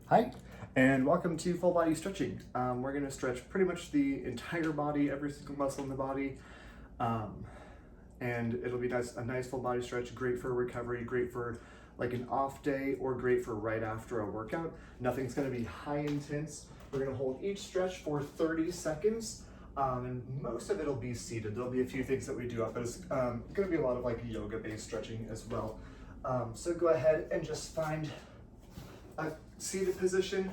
Hi, and welcome to full body stretching. We're going to stretch pretty much the entire body, every single muscle in the body, um, and it'll be a nice full body stretch, great for recovery, great for like an off day, or great for right after a workout. Nothing's going to be high intense. We're going to hold each stretch for 30 seconds, and most of it'll be seated. There'll be a few things that we do up, but it's going to be a lot of like yoga-based stretching as well. So go ahead and just find a seated position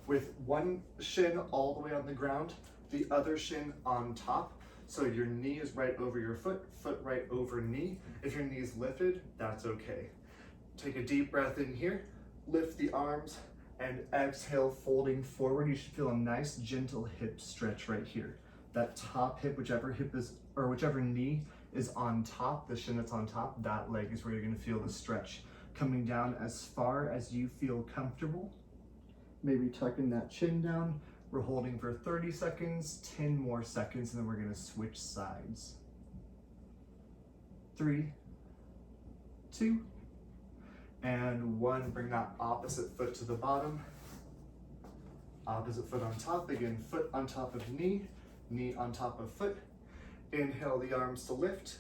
with one shin all the way on the ground, the other shin on top. So your knee is right over your foot, foot right over knee. If your knee is lifted, that's okay. Take a deep breath in here, lift the arms, and exhale, folding forward. You should feel a nice, gentle hip stretch right here. That top hip, whichever hip is, or whichever knee is on top, the shin that's on top, that leg is where you're gonna feel the stretch. Coming down as far as you feel comfortable. Maybe tucking that chin down. We're holding for 30 seconds, 10 more seconds, and then we're gonna switch sides. 3, 2, and 1. Bring that opposite foot to the bottom. Opposite foot on top. Again, foot on top of knee, knee on top of foot. Inhale the arms to lift.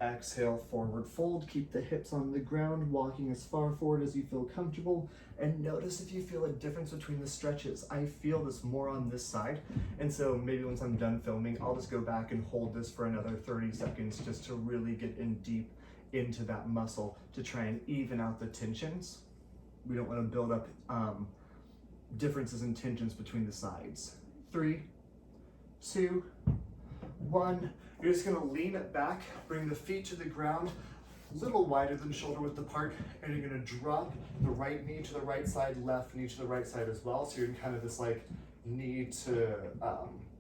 Exhale, forward fold. Keep the hips on the ground, walking as far forward as you feel comfortable. And notice if you feel a difference between the stretches. I feel this more on this side. And so maybe once I'm done filming, I'll just go back and hold this for another 30 seconds just to really get in deep into that muscle to try and even out the tensions. We don't want to build up differences in tensions between the sides. 3, 2, 1. You're just gonna lean it back, bring the feet to the ground, a little wider than shoulder width apart, and you're gonna drop the right knee to the right side, left knee to the right side as well. So you're in kind of this like knee to,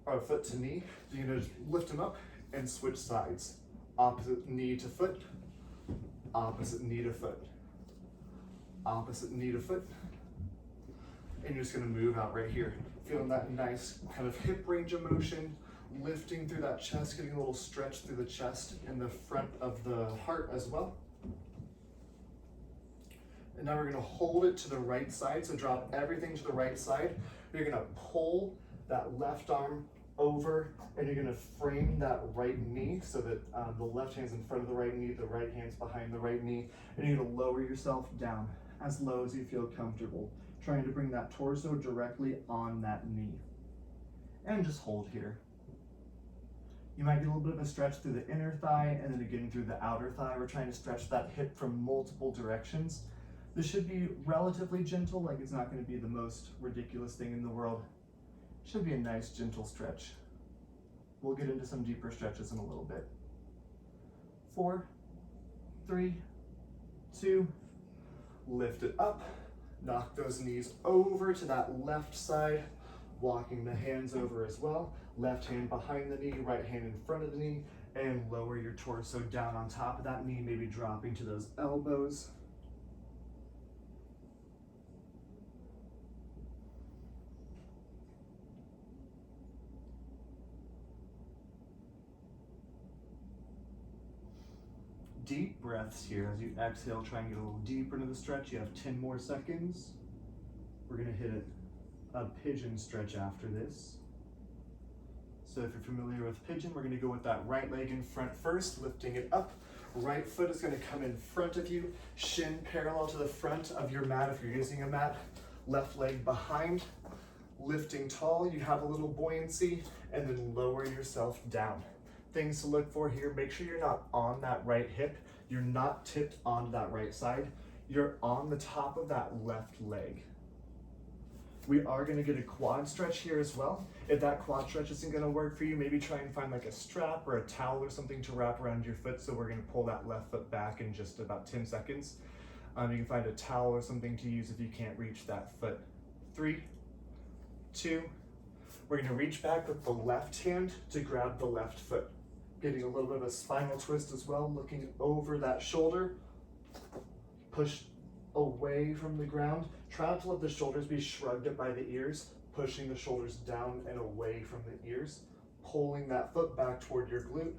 or foot to knee. So you're gonna just lift them up and switch sides. Opposite knee to foot, opposite knee to foot, opposite knee to foot. And you're just gonna move out right here. Feeling that nice kind of hip range of motion, lifting through that chest, getting a little stretch through the chest and the front of the heart as well. And now we're gonna hold it to the right side. So drop everything to the right side. You're gonna pull that left arm over and you're gonna frame that right knee so that the left hand's in front of the right knee, the right hand's behind the right knee, and you're gonna lower yourself down as low as you feel comfortable, trying to bring that torso directly on that knee. And just hold here. You might get a little bit of a stretch through the inner thigh and then again through the outer thigh. We're trying to stretch that hip from multiple directions. This should be relatively gentle, like it's not going to be the most ridiculous thing in the world. It should be a nice gentle stretch. We'll get into some deeper stretches in a little bit. 4, 3, 2, lift it up. Knock those knees over to that left side, walking the hands over as well. Left hand behind the knee, right hand in front of the knee, and lower your torso down on top of that knee, maybe dropping to those elbows. Deep breaths here as you exhale, try and get a little deeper into the stretch. You have 10 more seconds. We're gonna hit a pigeon stretch after this. So if you're familiar with pigeon, we're gonna go with that right leg in front first, lifting it up. Right foot is gonna come in front of you, shin parallel to the front of your mat if you're using a mat. Left leg behind, lifting tall. You have a little buoyancy, and then lower yourself down. Things to look for here, make sure you're not on that right hip. You're not tipped onto that right side. You're on the top of that left leg. We are gonna get a quad stretch here as well. If that quad stretch isn't gonna work for you, maybe try and find like a strap or a towel or something to wrap around your foot. So we're gonna pull that left foot back in just about 10 seconds. You can find a towel or something to use if you can't reach that foot. 3, 2, we're gonna reach back with the left hand to grab the left foot. Getting a little bit of a spinal twist as well, looking over that shoulder. Push away from the ground. Try not to let the shoulders be shrugged up by the ears, pushing the shoulders down and away from the ears, pulling that foot back toward your glute.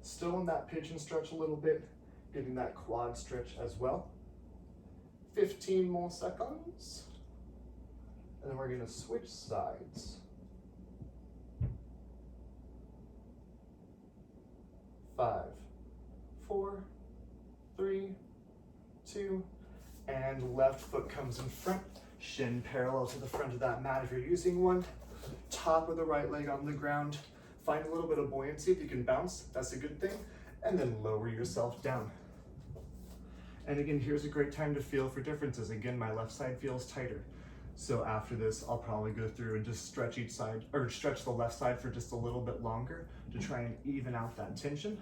Still in that pigeon stretch a little bit, getting that quad stretch as well. 15 more seconds. And then we're gonna switch sides. 5, 4, 3, 2, and left foot comes in front, shin parallel to the front of that mat if you're using one. Top of the right leg on the ground. Find a little bit of buoyancy. If you can bounce, that's a good thing. And then lower yourself down. And again, here's a great time to feel for differences. Again, my left side feels tighter. So after this, I'll probably go through and just stretch each side, or stretch the left side for just a little bit longer to try and even out that tension.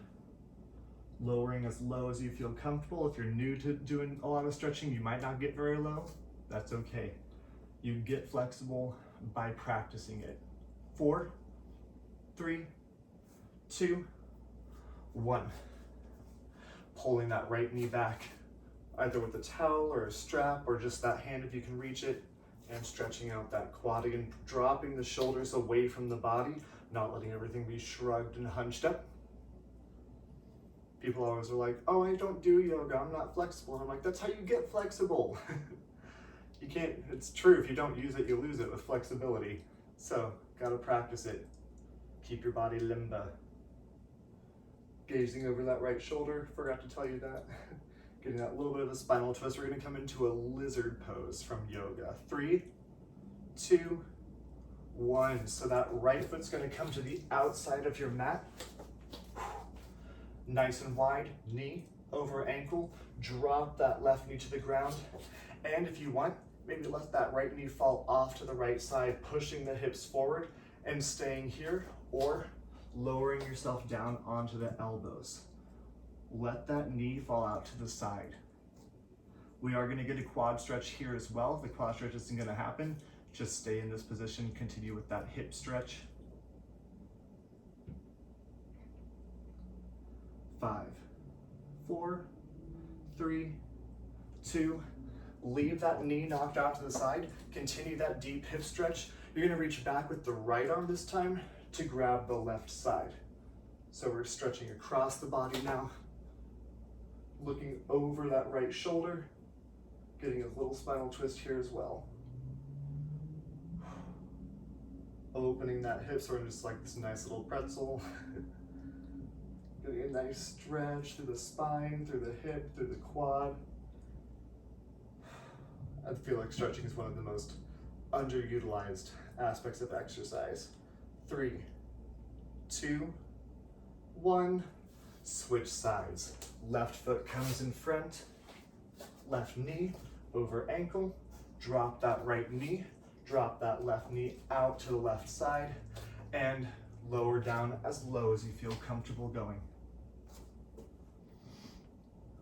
Lowering as low as you feel comfortable. If you're new to doing a lot of stretching, you might not get very low. That's okay. You get flexible by practicing it. 4, 3, 2, 1. Pulling that right knee back, either with a towel or a strap or just that hand if you can reach it, and stretching out that quad. Again, dropping the shoulders away from the body, not letting everything be shrugged and hunched up. People always are like, oh, I don't do yoga, I'm not flexible. And I'm like, that's how you get flexible. You can't, it's true, if you don't use it, you lose it with flexibility. So, gotta practice it. Keep your body limber. Gazing over that right shoulder, forgot to tell you that. Getting that little bit of a spinal twist. We're gonna come into a lizard pose from yoga. 3, 2, 1. So that right foot's gonna come to the outside of your mat. Nice and wide, knee over ankle. Drop that left knee to the ground. And if you want, maybe let that right knee fall off to the right side, pushing the hips forward and staying here, or lowering yourself down onto the elbows. Let that knee fall out to the side. We are gonna get a quad stretch here as well. If the quad stretch isn't gonna happen, just stay in this position, continue with that hip stretch. 5, 4, 3, 2, leave that knee knocked out to the side. Continue that deep hip stretch. You're gonna reach back with the right arm this time to grab the left side. So we're stretching across the body now. Looking over that right shoulder. Getting a little spinal twist here as well. Opening that hip, sort of just like this nice little pretzel. Getting a nice stretch through the spine, through the hip, through the quad. I feel like stretching is one of the most underutilized aspects of exercise. 3, 2, 1. Switch sides. Left foot comes in front. Left knee over ankle. Drop that right knee. Drop that left knee out to the left side. And lower down as low as you feel comfortable going.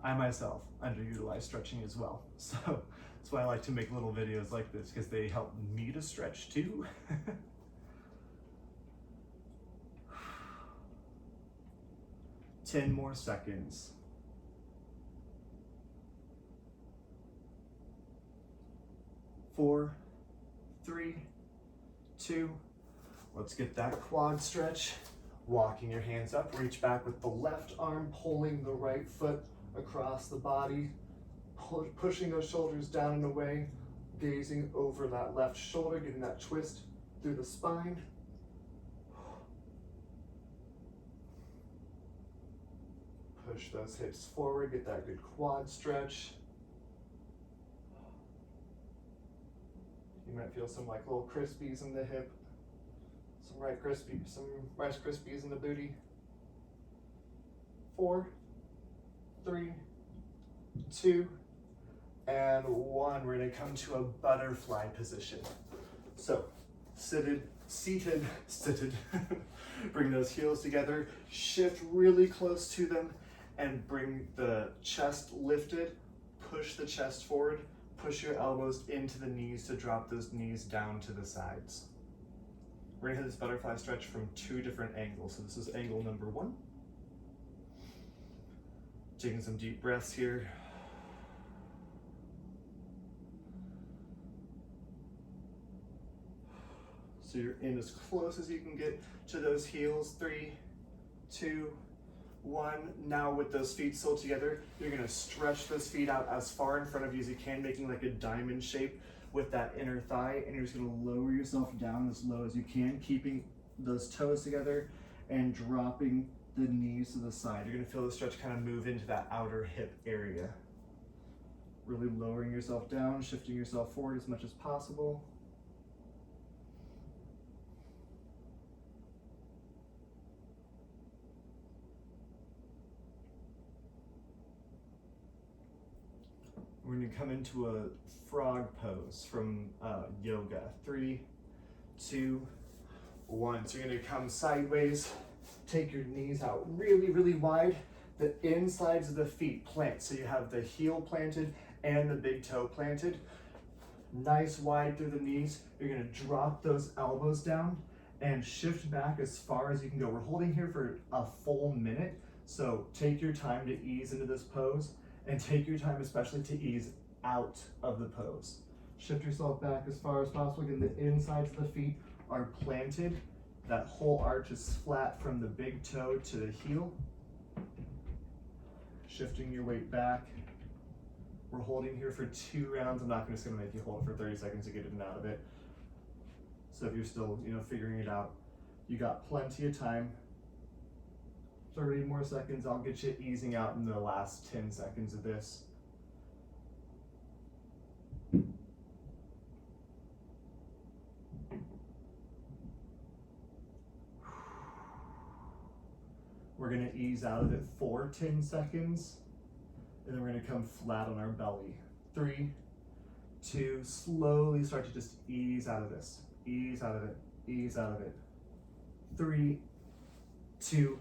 I myself underutilize stretching as well. So that's why I like to make little videos like this, because they help me to stretch too. 10 more seconds. 4, 3, 2. Let's get that quad stretch. Walking your hands up, reach back with the left arm, pulling the right foot across the body, pushing those shoulders down and away, gazing over that left shoulder, getting that twist through the spine. Push those hips forward, get that good quad stretch. You might feel some like little crispies in the hip, some Rice Krispies in the booty. 4, 3, 2, and 1. We're gonna come to a butterfly position. So, seated. Bring those heels together, shift really close to them, and bring the chest lifted, push the chest forward, push your elbows into the knees to drop those knees down to the sides. We're gonna hit this butterfly stretch from 2 different angles. So this is angle number 1. Taking some deep breaths here. So you're in as close as you can get to those heels. 3, 2, 1. Now with those feet still together, you're gonna stretch those feet out as far in front of you as you can, making like a diamond shape with that inner thigh, and you're just gonna lower yourself down as low as you can, keeping those toes together and dropping the knees to the side. You're gonna feel the stretch kind of move into that outer hip area. Really lowering yourself down, shifting yourself forward as much as possible. We're gonna come into a frog pose from yoga. 3, 2, 1. So you're gonna come sideways, take your knees out really, really wide. The insides of the feet plant. So you have the heel planted and the big toe planted. Nice wide through the knees. You're gonna drop those elbows down and shift back as far as you can go. We're holding here for a full minute. So take your time to ease into this pose. And take your time especially to ease out of the pose. Shift yourself back as far as possible. Again, the insides of the feet are planted. That whole arch is flat from the big toe to the heel. Shifting your weight back. We're holding here for 2 rounds. I'm not just gonna make you hold it for 30 seconds to get in and out of it. So if you're still, figuring it out, you got plenty of time. 30 more seconds, I'll get you easing out in the last 10 seconds of this. We're gonna ease out of it for 10 seconds, and then we're gonna come flat on our belly. 3, 2, slowly start to just ease out of this. Ease out of it, ease out of it. 3, 2,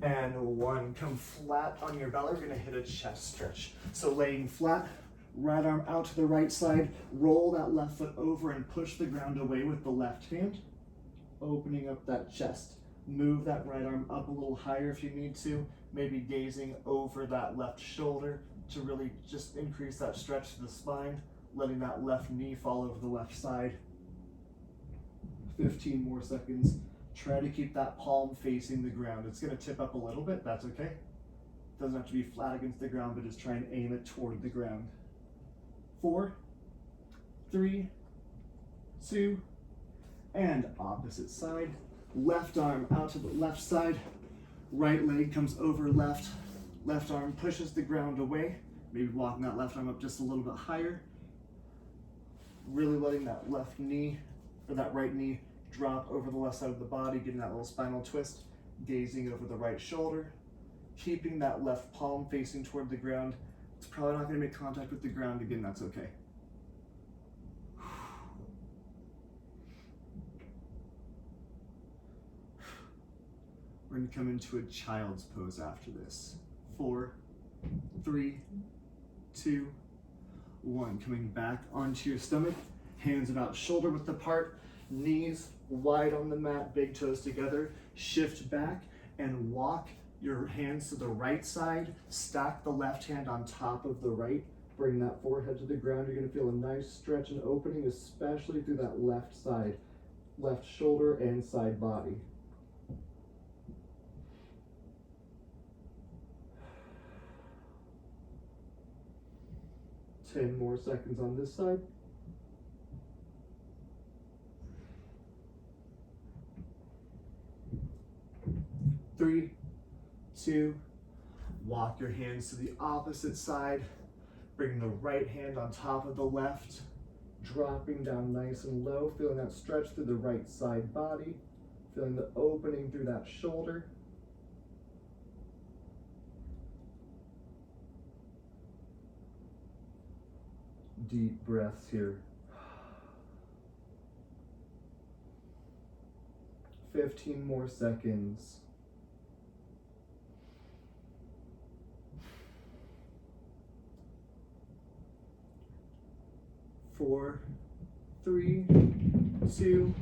and 1. Come flat on your belly. We're gonna hit a chest stretch. So laying flat, right arm out to the right side, roll that left foot over and push the ground away with the left hand, opening up that chest. Move that right arm up a little higher if you need to, maybe gazing over that left shoulder to really just increase that stretch to the spine, letting that left knee fall over the left side. 15 more seconds. Try to keep that palm facing the ground. It's gonna tip up a little bit, that's okay. Doesn't have to be flat against the ground, but just try and aim it toward the ground. 4, 3, 2, and opposite side. Left arm out to the left side. Right leg comes over left. Left arm pushes the ground away. Maybe walking that left arm up just a little bit higher. Really letting that left knee, or that right knee, drop over the left side of the body, getting that little spinal twist, gazing over the right shoulder, keeping that left palm facing toward the ground. It's probably not going to make contact with the ground again, that's okay. We're going to come into a child's pose after this. 4, 3, 2, 1. Coming back onto your stomach, hands about shoulder width apart, knees wide on the mat, big toes together. Shift back and walk your hands to the right side. Stack the left hand on top of the right. Bring that forehead to the ground. You're going to feel a nice stretch and opening, especially through that left side, left shoulder and side body. Ten more seconds on this side. 3, 2, walk your hands to the opposite side. Bring the right hand on top of the left, dropping down nice and low, feeling that stretch through the right side body, feeling the opening through that shoulder. Deep breaths here. 15 more seconds. 4, 3, 2,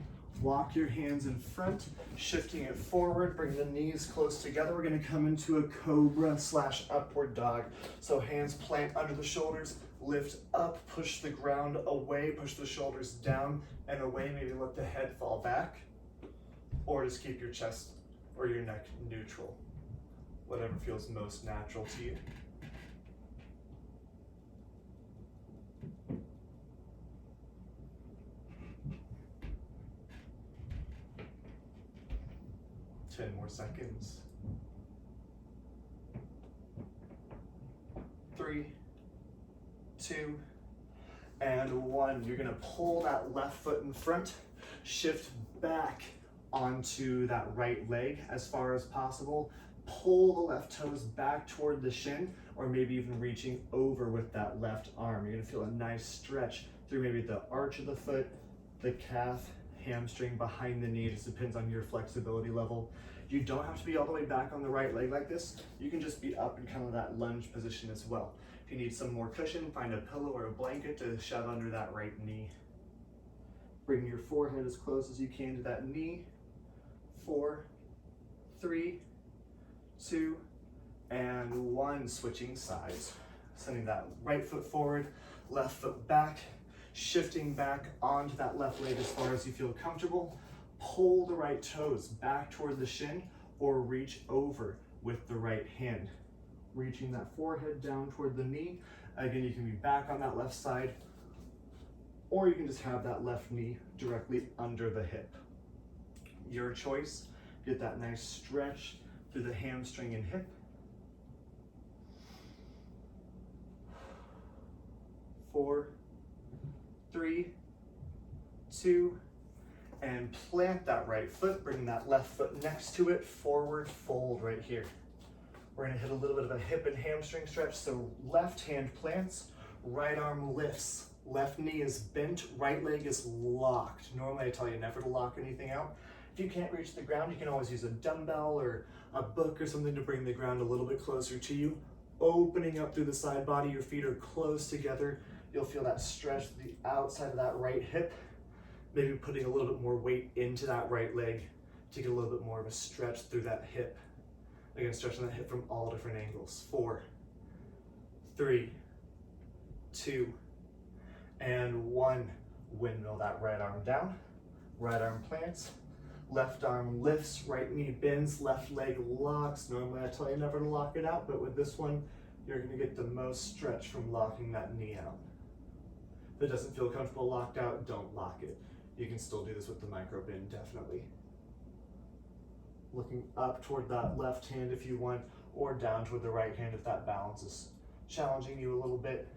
walk your hands in front, shifting it forward, bring the knees close together. We're gonna come into a Cobra / upward dog. So hands plant under the shoulders, lift up, push the ground away, push the shoulders down and away, maybe let the head fall back, or just keep your chest or your neck neutral, whatever feels most natural to you. 10 more seconds. 3, 2, and 1. You're gonna pull that left foot in front, shift back onto that right leg as far as possible. Pull the left toes back toward the shin, or maybe even reaching over with that left arm. You're gonna feel a nice stretch through maybe the arch of the foot, the calf, hamstring, behind the knee. It just depends on your flexibility level. You don't have to be all the way back on the right leg like this. You can just be up in kind of that lunge position as well. If you need some more cushion, find a pillow or a blanket to shove under that right knee. Bring your forehead as close as you can to that knee. 4, 3, 2, and 1. Switching sides. Sending that right foot forward, left foot back, shifting back onto that left leg as far as you feel comfortable. Pull the right toes back toward the shin or reach over with the right hand. Reaching that forehead down toward the knee. Again, you can be back on that left side, or you can just have that left knee directly under the hip. Your choice. Get that nice stretch through the hamstring and hip. 4, 3, 2, and plant that right foot. Bring that left foot next to it. Forward fold right here. We're gonna hit a little bit of a hip and hamstring stretch. So left hand plants, right arm lifts, left knee is bent, right leg is locked. Normally I tell you never to lock anything out. If you can't reach the ground, you can always use a dumbbell or a book or something to bring the ground a little bit closer to you. Opening up through the side body, your feet are close together. You'll feel that stretch to the outside of that right hip. Maybe putting a little bit more weight into that right leg to get a little bit more of a stretch through that hip. Again, stretching that hip from all different angles. 4, 3, 2, and 1. Windmill that right arm down. Right arm plants. Left arm lifts, right knee bends, left leg locks. Normally I tell you never to lock it out, but with this one, you're gonna get the most stretch from locking that knee out. If it doesn't feel comfortable locked out, don't lock it. You can still do this with the micro bend, definitely. Looking up toward that left hand if you want, or down toward the right hand if that balance is challenging you a little bit.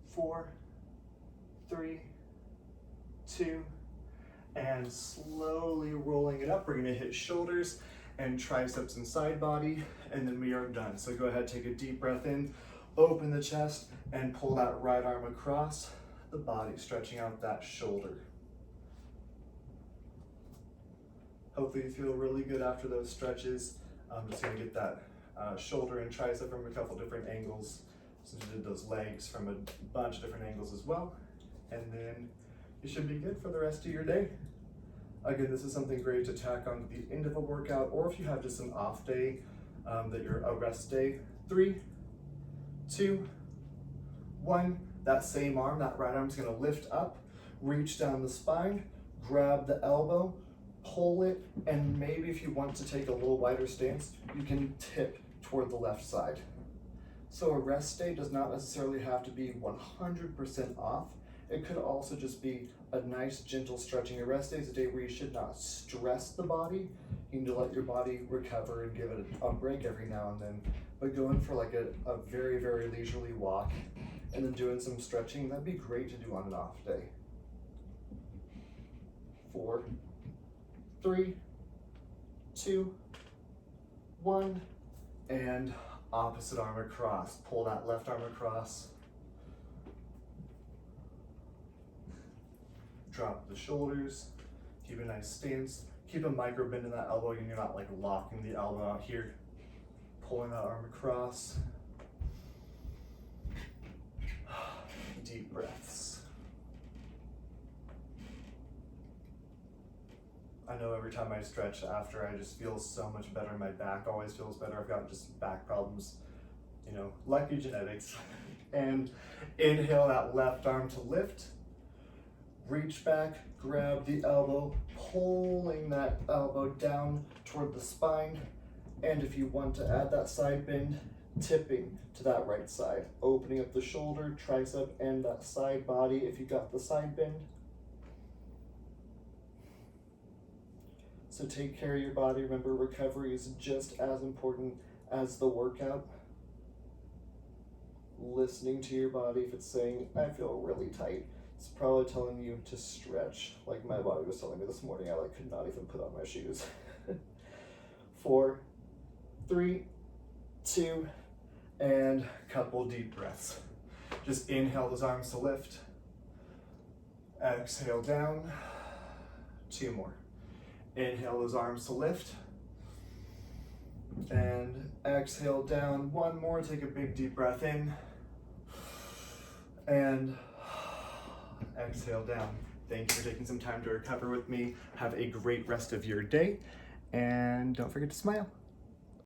4, 3, 2, and slowly rolling it up. We're gonna hit shoulders and triceps and side body, and then we are done. So go ahead, take a deep breath in, open the chest, and pull that right arm across the body, stretching out that shoulder. Hopefully you feel really good after those stretches. I'm just gonna get that shoulder and tricep from a couple different angles. Since we did those legs from a bunch of different angles as well. And then you should be good for the rest of your day. Again, this is something great to tack on at the end of a workout, or if you have just an off day, that you're a rest day. 3, 2, 1. That same arm, that right arm is gonna lift up, reach down the spine, grab the elbow, pull it, and maybe if you want to take a little wider stance, you can tip toward the left side. So a rest day does not necessarily have to be 100% off. It could also just be a nice gentle stretching. A rest day is a day where you should not stress the body. You need to let your body recover and give it a break every now and then. But going for like a very, very leisurely walk and then doing some stretching, that'd be great to do on an off day. 4, 3, 2, 1, and opposite arm across. Pull that left arm across. Drop the shoulders. Keep a nice stance. Keep a micro bend in that elbow and you're not like locking the elbow out here. Pulling that arm across. Deep breaths. I know every time I stretch after, I just feel so much better. My back always feels better. I've got just back problems, you know, lucky genetics. And inhale that left arm to lift. Reach back, grab the elbow, pulling that elbow down toward the spine. And if you want to add that side bend, tipping to that right side, opening up the shoulder, tricep, and that side body if you got the side bend. So take care of your body. Remember, recovery is just as important as the workout. Listening to your body, if it's saying, I feel really tight, it's probably telling you to stretch. Like my body was telling me this morning, I could not even put on my shoes. 4, 3, 2, and couple deep breaths. Just inhale those arms to lift. Exhale down. 2 more. Inhale those arms to lift. And exhale down. 1 more. Take a big deep breath in. And exhale down. Thank you for taking some time to recover with me. Have a great rest of your day. And don't forget to smile.